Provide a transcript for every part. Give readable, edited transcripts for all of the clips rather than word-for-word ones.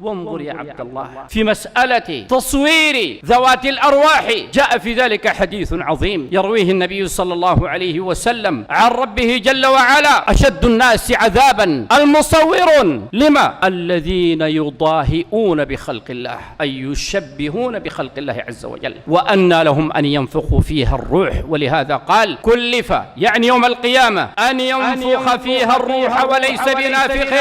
وانظر يا عبد الله في مسألة تصوير ذوات الأرواح جاء في ذلك حديث عظيم يرويه النبي صلى الله عليه وسلم عن ربه جل وعلا: أشد الناس عذابا المصورون. لما؟ الذين يضاهئون بخلق الله، أي يشبهون بخلق الله عز وجل، وأنى لهم أن ينفخوا فيها الروح. ولهذا قال: كلف، يعني يوم القيامة، أن ينفخ فيها الروح وليس بنافخ.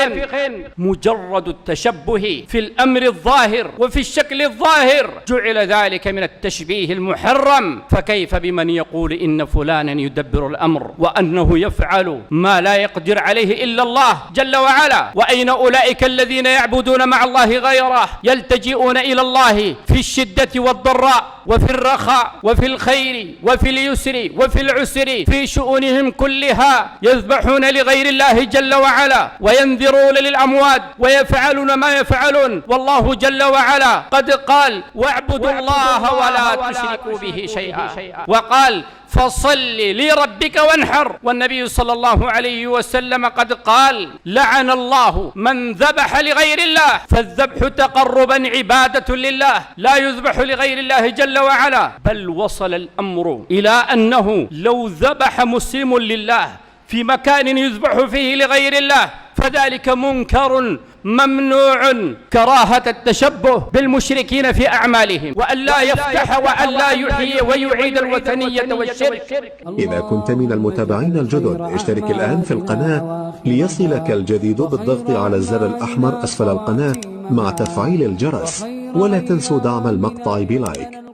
مجرد التشبه في الأمر الظاهر وفي الشكل الظاهر جعل ذلك من التشبيه المحرم، فكيف بمن يقول إن فلانا يدبر الأمر وأنه يفعل ما لا يقدر عليه إلا الله جل وعلا؟ وأين أولئك الذين يعبدون مع الله غيره، يلتجئون إلى الله في الشدة والضراء وفي الرخاء وفي الخير وفي اليسر وفي العسر، في شؤونهم كلها يذبحون لغير الله جل وعلا وينذرون للأموات ويفعلون ما يفعلون، والله جل وعلا قد قال: واعبدوا الله ولا تشركوا به شيئا، وقال: فصل لربك وانحر. والنبي صلى الله عليه وسلم قد قال: لعن الله من ذبح لغير الله، فالذبح تقربا عبادة لله، لا يذبح لغير الله جل وعلا. بل وصل الأمر إلى أنه لو ذبح مسلم لله في مكان يذبح فيه لغير الله فذلك منكر ممنوع، كراهة التشبه بالمشركين في أعمالهم، وأن لا يفتح وأن لا يحيي ويعيد الوثنية والشرك. إذا كنت من المتابعين الجدد اشترك الآن في القناة ليصلك الجديد بالضغط على الزر الأحمر أسفل القناة مع تفعيل الجرس، ولا تنسوا دعم المقطع بلايك.